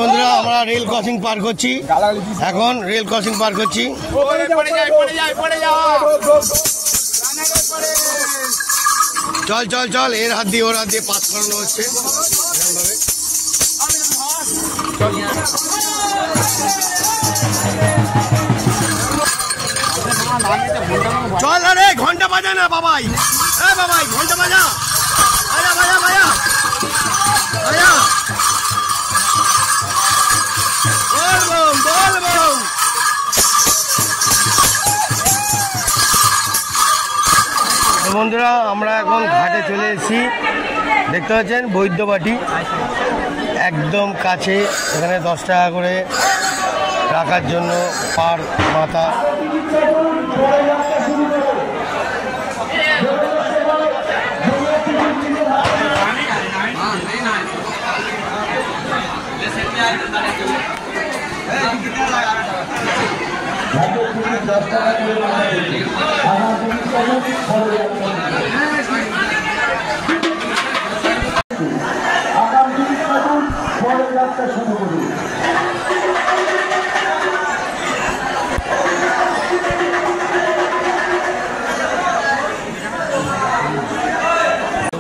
বন্ধুরা আমরা rail crossing পার করছি, এখন রেল ক্রসিং পার করছি। চল চল চল, এর হাত দিয়ে ওর হাত দিয়ে পাস করানো হচ্ছে। চল আরে ঘন্টা বাজা না বাবাই, বাবাই ঘন্টা বাজা, বাজা বাজা বাজা বাজা। বন্ধুরা আমরা এখন ঘাটে চলে এসেছি, দেখতে পাচ্ছেন বৈদ্যবাটি একদম কাছে। এখানে 10 টাকা করে রাখার জন্য পার মাথা।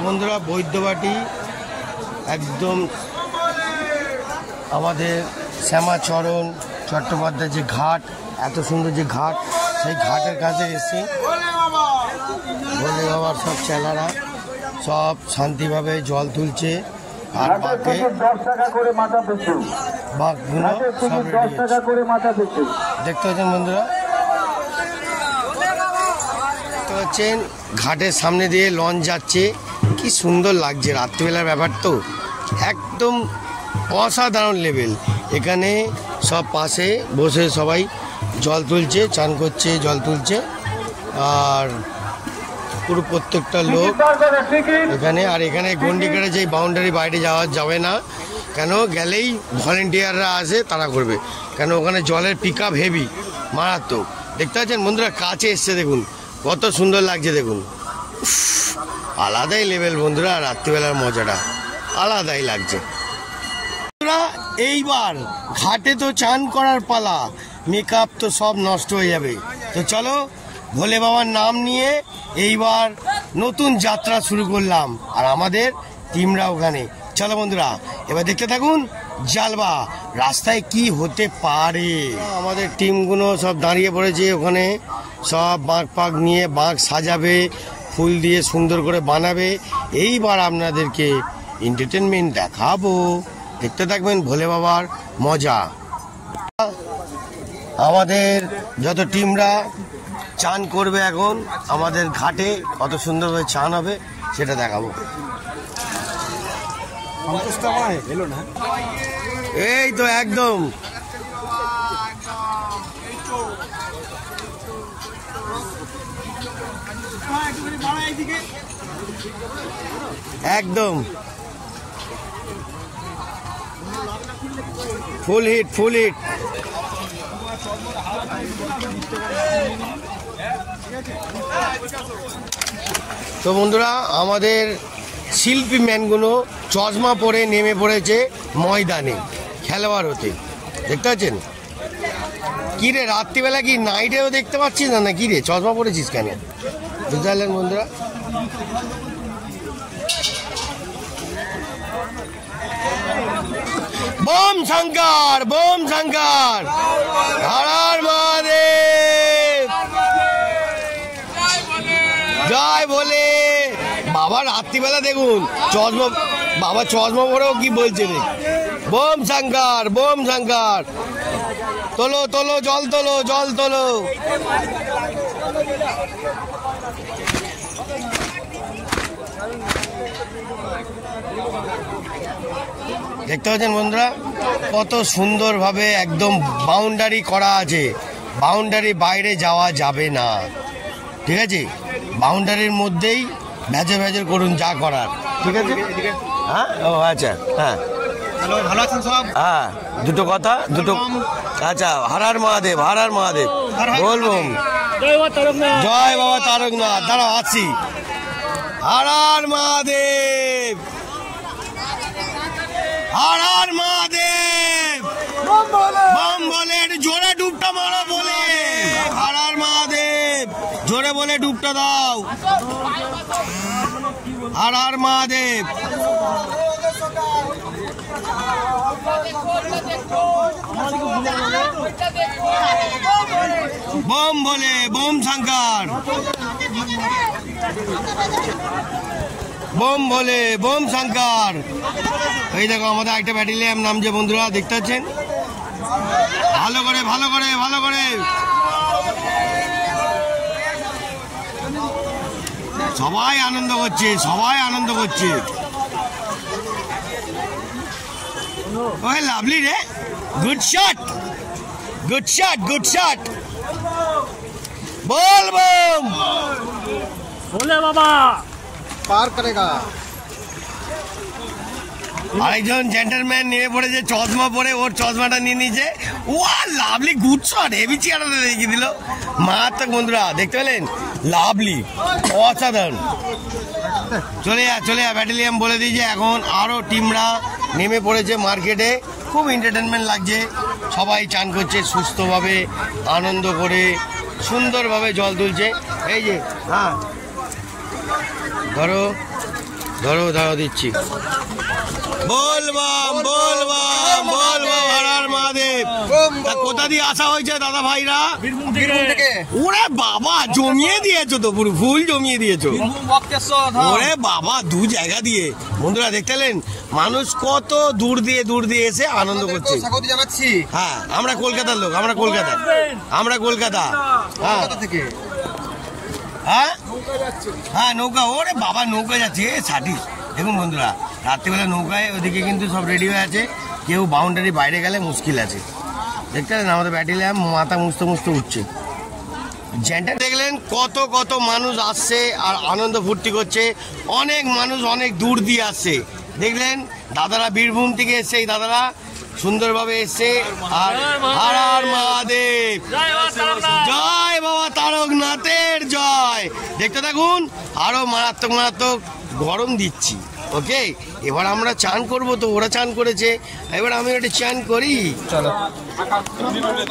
বন্ধুরা বৈদ্যবাটি একদম আমাদের শ্যামাচরণ চট্টোপাধ্যায় যে ঘাট, এত সুন্দর যে ঘাট, সেই ঘাটের কাছে এসে ভোলে বাবার সব চেলারা সব শান্তিভাবে জল তুলছে। আর বাঘগুলো সব দেখতে পাচ্ছেন বন্ধুরা, দেখতে পাচ্ছেন ঘাটের সামনে দিয়ে লঞ্চ যাচ্ছে, কি সুন্দর লাগছে। রাত্রিবেলার ব্যাপার তো একদম অসাধারণ লেভেল। এখানে সব পাশে বসে সবাই জল তুলছে, চান করছে, জল তুলছে। আর পুরো প্রত্যেকটা লোক এখানে। আর এখানে গন্ডি কেটে যে বাউন্ডারি বাইরে যাওয়া যাবে না, কেন গেলেই ভলেন্টিয়াররা আসে, তারা করবে, কেন ওখানে জলের পিক আপ হেভি মারাত্মক। দেখতে পাচ্ছেন বন্ধুরা, কাছে এসছে দেখুন কত সুন্দর লাগছে, দেখুন আলাদাই লেভেল বন্ধুরা। রাত্রিবেলার মজাটা আলাদাই লাগছে। এইবার ঘাটে তো চান করার পালা, মেকআপ তো সব নষ্ট হয়ে যাবে। তো চলো ভোলে বাবার নাম নিয়ে এইবার নতুন যাত্রা শুরু করলাম, আর আমাদের টিমরা ওখানে। চলো বন্ধুরা এবার দেখতে থাকুন জালবা রাস্তায় কি হতে পারে। আমাদের টিমগুলো সব দাঁড়িয়ে পড়েছে ওখানে, সব বাঁক পাক নিয়ে বাঁক সাজাবে, ফুল দিয়ে সুন্দর করে বানাবে। এইবার আপনাদেরকে এন্টারটেনমেন্ট দেখাবো, দেখতে থাকবেন ভোলে বাবার মজা। আমাদের যত টিমরা চান করবে এখন আমাদের ঘাটে, কত সুন্দরভাবে চান হবে সেটা দেখাবো। এই তো একদম একদম ফুল হিট, ফুল হিট। তো বন্ধুরা আমাদের শিল্পী ম্যানগুলো চশমা পরে নেমে পড়েছে ময়দানে খেলোয়াড় হতে, দেখতে পাচ্ছেন। কি রে রাত্রিবেলা কি নাইটেও দেখতে পাচ্ছিস না, কি রে চশমা পরেছিস কেন, বুঝতে পারলেন বন্ধুরা। বোম শঙ্কর, বোম শঙ্কর, হর হর মহাদেব, জয় ভোলে বাবা। রাত্রিবেলা দেখুন চশমা, বাবা চশমা পরেও কি বলছে রে, বোম শঙ্কর, বোম শঙ্কর। তোলো তোলো জল তোলো, জল তোলো। দেখতে পাচ্ছেন বন্ধুরা কত সুন্দরভাবে একদম বাউন্ডারি করা আছে, বাউন্ডারি বাইরে যাওয়া যাবে না, ঠিক আছে। বাউন্ডারির মধ্যেই ভেজে ভেজে করুন যা করার, ঠিক আছে। হ্যাঁ ও আচ্ছা, হ্যাঁ ভালো আছেন সব। হ্যাঁ দুটো কথা, দুটো আচ্ছা। হর হর মহাদেব, হর হর মহাদেব বলবো। জয় বাবা তারকনাথ, দাঁড়াও আসছি। হর হর মহাদেব, হর হর মহাদেব। বলে একটু জোরে ডুবটা মারো বলে, হর হর মহাদেব জোরে বলে ডুবটা দাও, হর হর মহাদেব। বোম বলে, বোম শঙ্কর, বোম বলে, বোম শঙ্কর। এই দেখো আমাদের একটা ব্যাটালিয়ান নামছে বন্ধুরা, দেখতে পাচ্ছেন? ভালো করে ভালো করে ভালো করে সবাই আনন্দ করছে, সবাই আনন্দ করছে। ওই লাভলি রে, good shot, good shot, good shot. বল বম बोले बाबा पार करेगा। আরেকজন জেন্টলম্যান নেমে পড়েছে চশমা পরে, ওর চশমাটা নিয়ে নিয়েছে। ওয়া লাভলি, গুড শট, হেভি চেয়ারটা দেখিয়ে দিল। মারাত্মক বন্ধুরা, দেখতে পেলেন? লাভলি, অসাধারণ। চলে যা চলে যা, ব্যাটালিয়ান বলে দিয়েছে। এখন আরও টিমরা নেমে পড়েছে মার্কেটে, খুব এন্টারটেনমেন্ট লাগছে। সবাই চান করছে সুস্থভাবে, আনন্দ করে, সুন্দরভাবে জল তুলছে। এই যে হ্যাঁ, ধরো ধরো ধরো দিচ্ছি। বলবাম বলবাম বলবাম, হর হর মহাদেব। কোথা দিয়ে আসা হয়েছে দাদা ভাইরা? বীরভূম থেকে ওরে বাবা, জমিয়ে দিয়েছো তো, পুরো ফুল জমিয়ে দিয়েছো। ওরে বাবা, দু জায়গা দিয়ে বন্ধুরা দেখতে পেলেন? মানুষ কত দূর দিয়ে এসে আনন্দ করছে। স্বাগত জানাচ্ছি। হ্যাঁ, আমরা কলকাতার লোক, আমরা কলকাতা, আমরা কলকাতা। হ্যাঁ কলকাতা থেকে। হ্যাঁ হ্যাঁ, নৌকা, ওরে বাবা নৌকা যাচ্ছে ষাটি। দেখুন বন্ধুরা, রাত্রিবেলা নৌকায় ওদিকে কিন্তু সব রেডি হয়ে আছে, কেউ বাউন্ডারি বাইরে গেলে মুশকিল আছে। দেখতে পেলেন আমাদের ব্যাটালিয়ান মাথা মুছতে মুছতে উঠছে। জেন্টা দেখলেন কত কত মানুষ আসছে আর আনন্দ ফুর্তি করছে। অনেক মানুষ অনেক দূর দিয়ে আসছে, দেখলেন? দাদারা বীরভূম থেকে এসছে, এই দাদারা সুন্দরভাবে এসছে। আর হর হর মহাদেব, জয় বাবা তারকনাথের জয়। দেখতে থাকুন, আরো মারাত্মক মারাত্মক গরম দিচ্ছি। ওকে, এবার আমরা চান করব, তো ওরা চান করেছে, এবার আমি একটা চান করি। চলো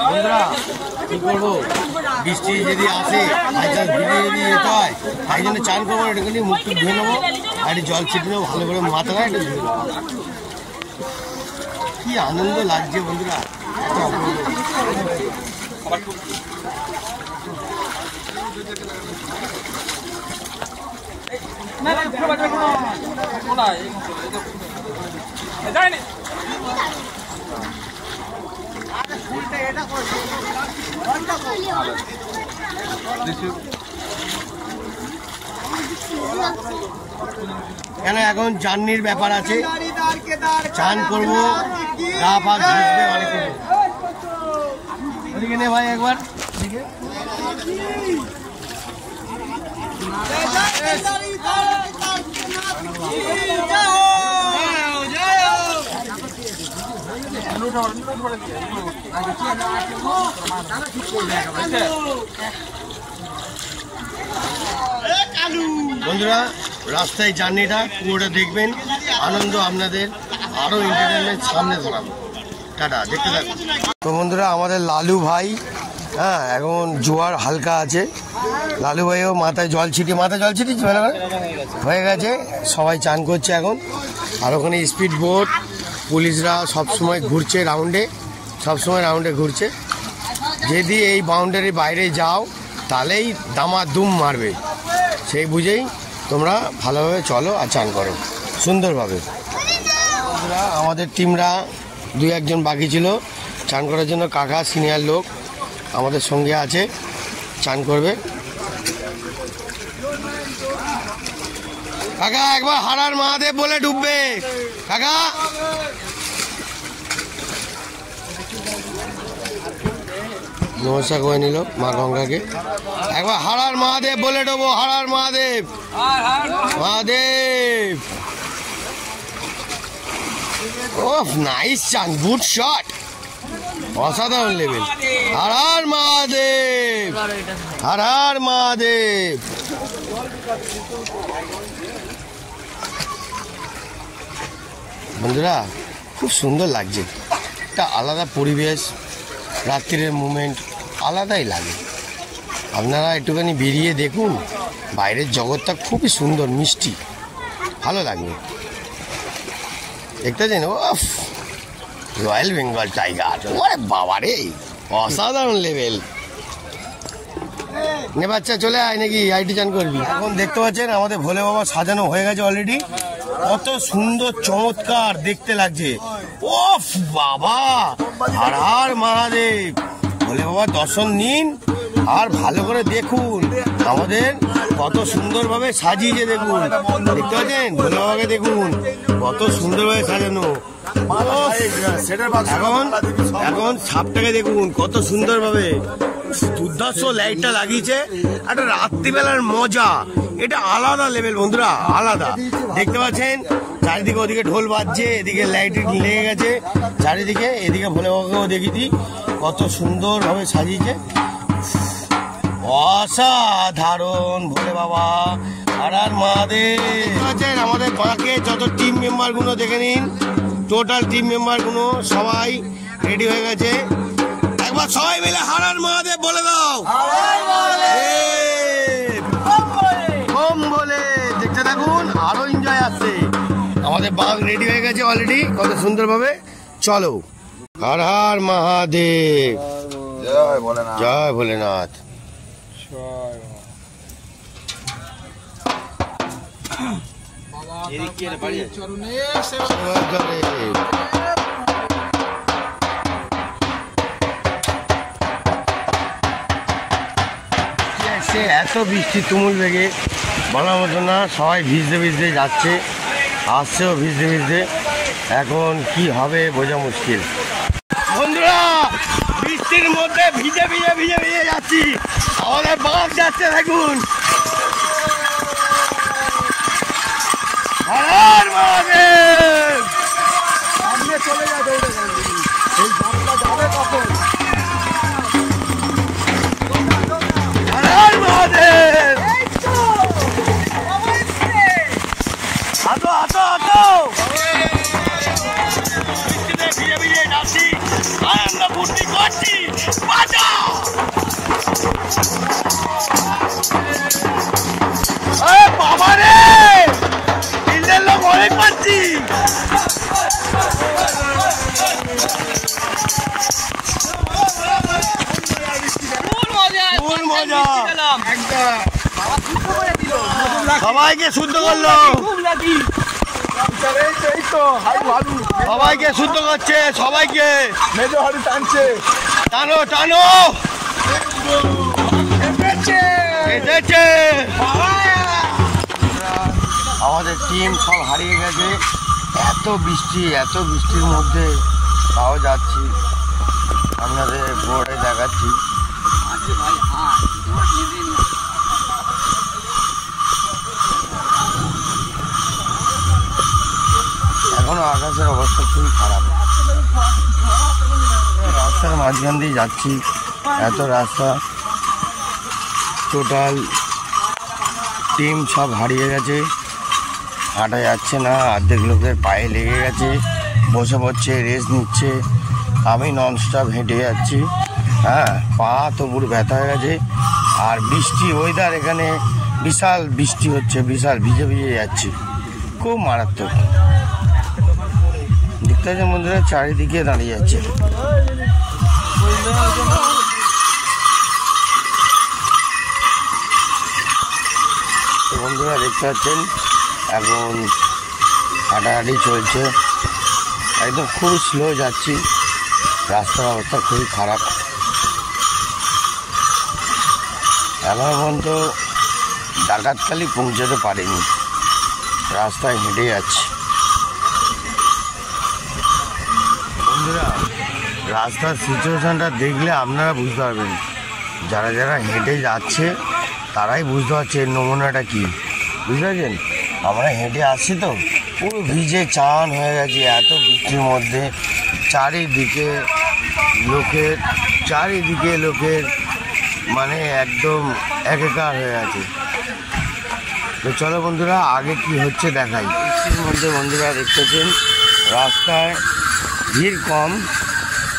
বন্ধুরা, কি করবো? বৃষ্টি যদি আসে, ভিজে যদি যেতে হয়, তাই জন্য চান করবো। একটুখানি মুখটু ধুয়ে নেবো, আর একটু জল ছিটে নেবো ভালো করে, মাথাটা একটু ধুয়ে নেবো। কি আনন্দ লাগছে বন্ধুরা, এত অপূর্ব। কেন এখন জার্নির ব্যাপার আছে, চান করবো, গা পা ঘুষবে অনেক কিছু। ওদিকে নে ভাই একবার, এদিকে। বন্ধুরা, রাস্তায় জার্নিটা পুরোটা দেখবেন, আনন্দ আপনাদের আরো এন্টারটেনমেন্ট সামনে ধরাবো। টাটা, দেখতে থাকুন। তো বন্ধুরা, আমাদের লালু ভাই, হ্যাঁ এখন জোয়ার হালকা আছে, লালু ভাইও মাথায় জল ছিটিয়ে, মাথায় জল ছিটিয়েছে হয়ে গেছে। সবাই চান করছে এখন। আর ওখানে স্পিড বোট, পুলিশরা সবসময় ঘুরছে রাউন্ডে, সবসময় রাউন্ডে ঘুরছে। যদি এই বাউন্ডারি বাইরে যাও তাহলেই দামাদুম মারবে, সেই বুঝেই তোমরা ভালোভাবে চলো আর চান করো সুন্দরভাবে। আমাদের টিমরা দুই একজন বাকি ছিল চান করার জন্য। কাকা সিনিয়র লোক আমাদের সঙ্গে আছে, চান করবে। কাকা একবার হর হর মহাদেব বলে ডুববে। কাকা নমস্কার করে নিল মা গঙ্গাকে। একবার হর হর মহাদেব বলে ডুবো, হর হর মহাদেব, মহাদেব। ওহ, নাইস চান, গুড শট, অসাধারণ লেভেল। হর হর মহাদেব, হর হর মহাদেব। বন্ধুরা, খুব সুন্দর লাগছে, একটা আলাদা পরিবেশ, রাত্রির মুভমেন্ট আলাদাই লাগে। আপনারা একটুখানি বেরিয়ে দেখুন, বাইরের জগৎটা খুবই সুন্দর, মিষ্টি, ভালো লাগবে। দেখতে পাচ্ছেন, ও রয়্যাল বেঙ্গল টাইগার, ওরে বাবা রে, অসাধারণ লেভেল। নে বাচ্চা চলে আয়, নাকি আইটি চান করবি? এখন দেখতে পাচ্ছেন আমাদের ভোলে বাবা সাজানো হয়ে গেছে অলরেডি। কত সুন্দর চমৎকার দেখতে লাগছে। ও বাবা, হর হর মহাদেব। ভোলে বাবার দর্শন নিন আর ভালো করে দেখুন আমাদের কত সুন্দরভাবে সাজিয়েছে। দেখুন, দেখতে পাচ্ছেন ভোলে বাবাকে, দেখুন কত সুন্দরভাবে সাজানো। এখন সাপটাকে দেখুন কত সুন্দরভাবে দুর্ধর্ষ লাইটটা লাগিয়েছে। একটা রাত্রিবেলার মজা, এটা আলাদা লেভেল বন্ধুরা, আলাদা। দেখতে পাচ্ছেন চারিদিকে, ওদিকে ঢোল বাজছে, এদিকে লাইট লেগে গেছে চারিদিকে। এদিকে ভোলে বাবাকেও দেখিয়েছি কত সুন্দরভাবে সাজিয়েছে। অসাধারণ ভোলে বাবা, আর মহাদেব। আছেন আমাদের বাঁকে যত টিম মেম্বার গুলো দেখে নিন, টোটাল টিম মেম্বার গুলো সবাই রেডি হয়ে গেছে। একবার সবাই মিলে হর হর মহাদেব বলে দাও। কম বলে দেখতে থাকুন, আরো এনজয় আসছে। আমাদের বাঁক রেডি হয়ে গেছে অলরেডি কত সুন্দরভাবে। চলো, হর হর মহাদেব, জয় ভোলেনাথ। জয় ভোলেনাথ। এত বৃষ্টি তুমুল বেগে বলার মতো না, সবাই ভিজতে ভিজতে যাচ্ছে, আসছেও ভিজতে ভিজতে। এখন কি হবে বোঝা মুশকিল। বন্ধুরা বৃষ্টির মধ্যে ভিজে ভিজে ভিজে ভিজে যাচ্ছি, আমাদের বাস যাচ্ছে দেখুন। হর হর মহাদেব। সামনে চলে যাবে, এই বাসটা যাবে কখন? হর হর মহাদেব। হাতো হাতো হাতো। বৃষ্টিতে ভিজে ভিজে যাচ্ছি, আনন্দ ফুর্তি করছি। বাজাও বাবা রে, দিল্লের লোক অনেক পাচ্ছি। সবাইকে শুদ্ধ করলো, সবাইকে শুদ্ধ করছে, সবাইকে মেজো হাড়ি টানছে, টানো টানো। আমাদের টিম সব হারিয়ে গেছে, এত বৃষ্টি, এত বৃষ্টির মধ্যে তাও যাচ্ছি, আপনাদের বোর্ডে দেখাচ্ছি। এখনো আকাশের অবস্থা খুবই খারাপ। রাস্তার মাঝখান দিয়ে যাচ্ছি, এত রাস্তা, টোটাল টিম সব হারিয়ে গেছে, হাঁটা যাচ্ছে না, অর্ধেক লোকের পায়ে লেগে গেছে, বসে পড়ছে, রেস্ট নিচ্ছে। আমি ননস্টপ হেঁটে যাচ্ছি, হ্যাঁ, পা তো পুরো ব্যথা হয়ে গেছে। আর বৃষ্টি ওয়েদার, এখানে বিশাল বৃষ্টি হচ্ছে, বিশাল ভিজে ভিজে যাচ্ছি, খুব মারাত্মক। দেখতে পাচ্ছেন বন্ধুরা চারিদিকে দাঁড়িয়ে যাচ্ছে। বন্ধুরা দেখতে পাচ্ছেন এখন হাঁটাহাঁটি চলছে, একদম খুব স্লো যাচ্ছি, রাস্তার অবস্থা খুবই খারাপ। এখনো পর্যন্ত ডাকাতখালি পৌঁছাতে পারিনি, রাস্তায় হেঁটে যাচ্ছি। বন্ধুরা রাস্তার সিচুয়েশানটা দেখলে আপনারা বুঝতে পারবেন, যারা যারা হেঁটে যাচ্ছে তারাই বুঝতে পারছে এর নমুনাটা কী, বুঝতে পারছেন। আমরা হেঁটে আসছি তো পুরো ভিজে চান হয়ে গেছে এত বৃষ্টির মধ্যে, চারিদিকে লোকের মানে একদম একাকার হয়ে আছে। তো চলো বন্ধুরা আগে কি হচ্ছে দেখাই। বৃষ্টির মধ্যে বন্ধুরা দেখতেছেন রাস্তায় ভিড় কম,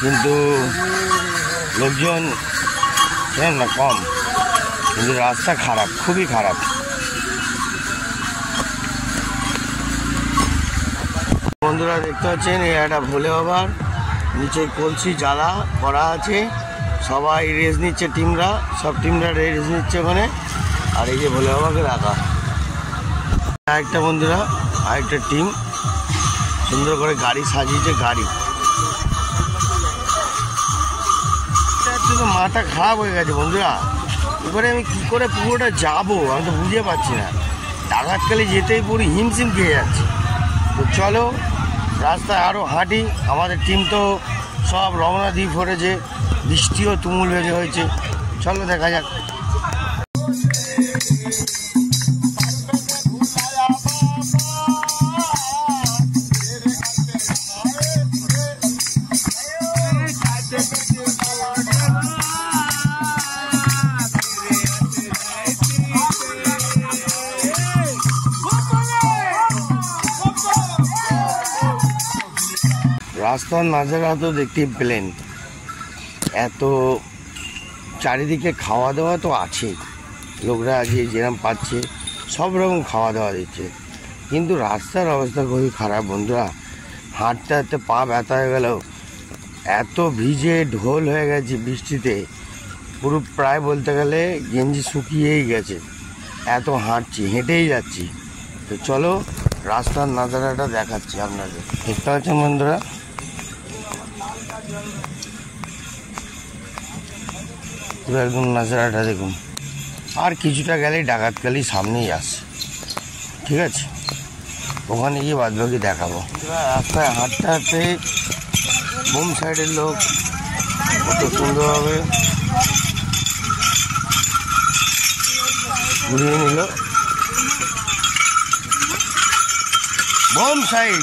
কিন্তু লোকজন ছিলেন না কম, কিন্তু রাস্তা খারাপ, খুবই খারাপ। বন্ধুরা দেখতে পাচ্ছেন এই একটা ভোলে বাবার নিচে কলসি জ্বালা করা আছে, সবাই রেস্ট নিচ্ছে, টিমরা সব টিমরা রেস্ট নিচ্ছে ওখানে। আর এই যে ভোলে বাবাকে রাখা আরেকটা বন্ধুরা, আরেকটা টিম সুন্দর করে গাড়ি সাজিয়েছে। গাড়ি তো মাথা খারাপ হয়ে গেছে বন্ধুরা, এবারে আমি কী করে পুরোটা যাবো আমি তো বুঝতে পারছি না। ডাকাতকালি যেতেই পুরো হিমশিম খেয়ে যাচ্ছে। তো চলো রাস্তায় আরও হাঁটি। আমাদের টিম তো সব রওনা দিয়ে পড়েছে, বৃষ্টিও তুমুল বেগে হয়েছে। চলো দেখা যাক। রাস্তার নাজারা তো দেখতেই পেলেন, এত চারিদিকে খাওয়া দাওয়া তো আছেই, লোকরা আজকে যেরকম পাচ্ছে সব রকম খাওয়া দাওয়া দিচ্ছে, কিন্তু রাস্তার অবস্থা খুবই খারাপ বন্ধুরা। হাঁটতে হাঁটতে পা ব্যথা হয়ে গেল, এত ভিজে ঢোল হয়ে গেছে বৃষ্টিতে, পুরো প্রায় বলতে গেলে গেঞ্জি শুকিয়েই গেছে, এত হাঁটছি, হেঁটেই যাচ্ছি। তো চলো রাস্তার নাজারাটা দেখাচ্ছি আপনাদের। দেখতে পাচ্ছেন বন্ধুরা, পুরো একদম নাজারাটা দেখুন। আর কিছুটা গেলেই ডাকাতকালি সামনেই আসছে, ঠিক আছে, ওখানে গিয়ে বাদবাকি দেখাবো। রাস্তায় হাঁটতে হাঁটতে বোম সাইডের লোক কত সুন্দরভাবে ঘুরিয়ে নিল। বোম সাইড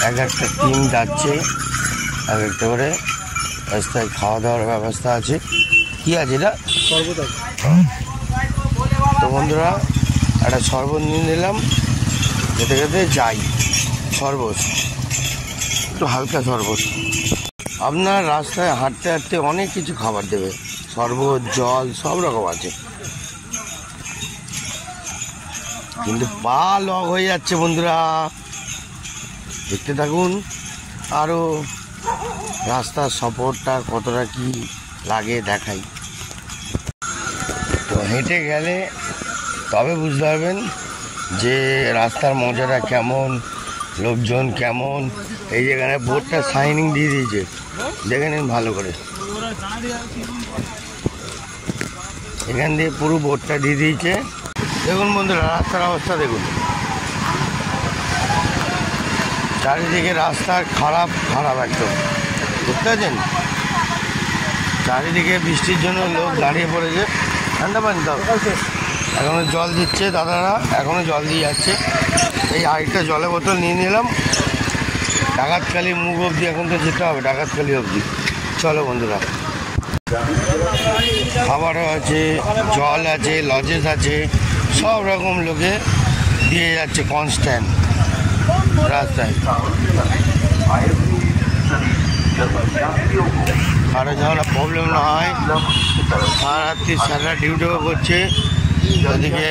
এক একটা টিম যাচ্ছে, এক একটা করে রাস্তায় খাওয়া দাওয়ার ব্যবস্থা আছে। কি আছে এটা? শরবত আছে। তো বন্ধুরা একটা শরবত নিয়ে নিলাম, খেতে খেতে যাই। শরবত একটু হালকা শরবত। আপনার রাস্তায় হাঁটতে হাঁটতে অনেক কিছু খাবার দেবে, শরবত, জল সব রকম আছে, কিন্তু পা লক হয়ে যাচ্ছে বন্ধুরা। দেখতে থাকুন আরও রাস্তার সফরটা কতটা কি লাগে দেখাই। তো হেঁটে গেলে তবে বুঝতে পারবেন যে রাস্তার মজাটা কেমন, লোকজন কেমন। এই যেখানে বোর্ডটা সাইনিং দিয়ে দিয়েছে, দেখে নিন ভালো করে, এখান দিয়ে পুরো বোর্ডটা দিয়ে দিয়েছে। দেখুন বন্ধুরা রাস্তার অবস্থা দেখুন, চারিদিকে রাস্তা খারাপ খারাপ একদম, দেখতে পাচ্ছেন। চারিদিকে বৃষ্টির জন্য লোক দাঁড়িয়ে পড়েছে। ঠান্ডা পানি তো এখনও জল দিচ্ছে দাদারা, এখনও জল দিয়ে যাচ্ছে। এই আরেকটা জলের বোতল নিয়ে নিলাম। ডাকাতকালি মুখ অবধি এখন তো যেতে হবে, ডাকাতকালি অবধি। চলো বন্ধুরা, খাবারও আছে, জল আছে, লজেস আছে, সব রকম লোকে দিয়ে যাচ্ছে কনস্ট্যান্ট রাস্তায়। কারো যেন প্রবলেম না হয়, সারা রাত্রি সারা ডিউটিও করছে, ওদিকে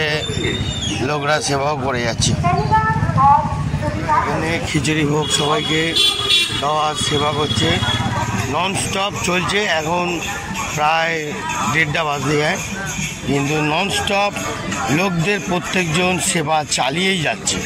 লোকরা সেবাও করে যাচ্ছে। এখানে খিচুড়ি ভোগ সবাইকে দেওয়া সেবা করছে, নন স্টপ চলছে। এখন প্রায় 1:30 বাজতে যায়, কিন্তু নন স্টপ লোকদের প্রত্যেকজন সেবা চালিয়েই যাচ্ছে।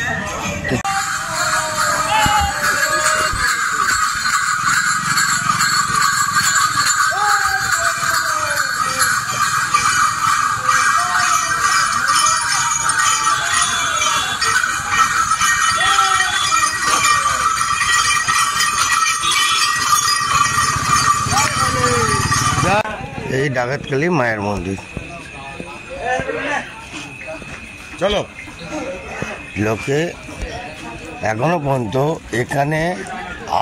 এই ডাকাতকালী মায়ের মন্দির। চলো, লোকে এখনো পর্যন্ত এখানে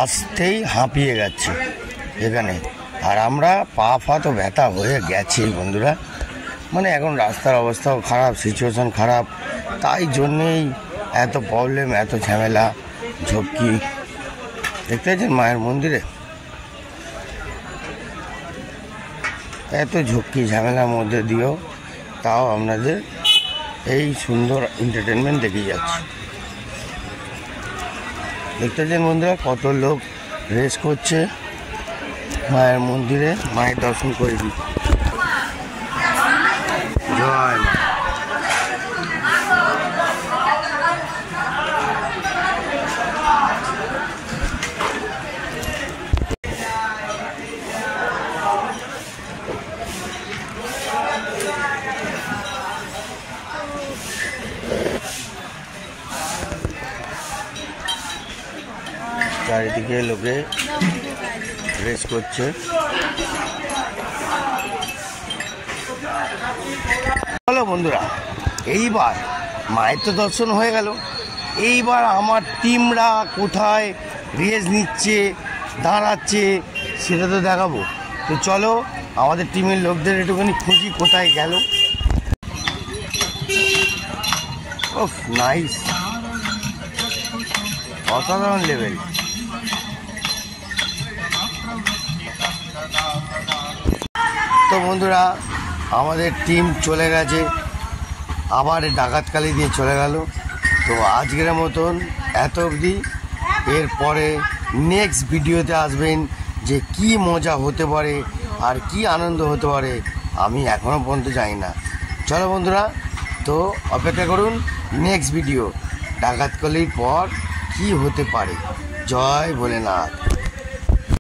আসতেই হাঁপিয়ে যাচ্ছে এখানে, আর আমরা পা ফা তো ব্যথা হয়ে গেছে বন্ধুরা। মানে এখন রাস্তার অবস্থাও খারাপ, সিচুয়েশন খারাপ, তাই জন্যেই এত প্রবলেম, এত ঝামেলা, ঝক্কি। দেখতে পাচ্ছেন মায়ের মন্দিরে এত ঝক্কি ঝামেলার মধ্যে দিয়েও তাও আপনাদের এই সুন্দর এন্টারটেনমেন্ট দেখে যাচ্ছে। দেখতে পাচ্ছেন বন্ধুরা কত লোক রেস করছে মায়ের মন্দিরে, মায়ের দর্শন করে দিই। জয় মা। চারিদিকে লোকে রেস করছে। হ্যালো বন্ধুরা, এইবার মায়ের তো দর্শন হয়ে গেল, এইবার আমার টিমরা কোথায় রেস নিচ্ছে, দাঁড়াচ্ছে সেটা তো দেখাবো। তো চলো আমাদের টিমের লোকদের একটুখানি খুঁজি কোথায় গেল। ওহ নাইস, অসাধারণ লেভেল। তো বন্ধুরা আমাদের টিম চলে গেছে, আবার ডাকাতকালি দিয়ে চলে গেল। তো আজকের মতন এত অবধি, এরপরে নেক্সট ভিডিওতে আসবেন যে কি মজা হতে পারে আর কি আনন্দ হতে পারে আমি এখনও পর্যন্ত জানি না। চলো বন্ধুরা, তো অপেক্ষা করুন নেক্সট ভিডিও, ডাকাতকালির পর কি হতে পারে। জয় ভোলেনাথ।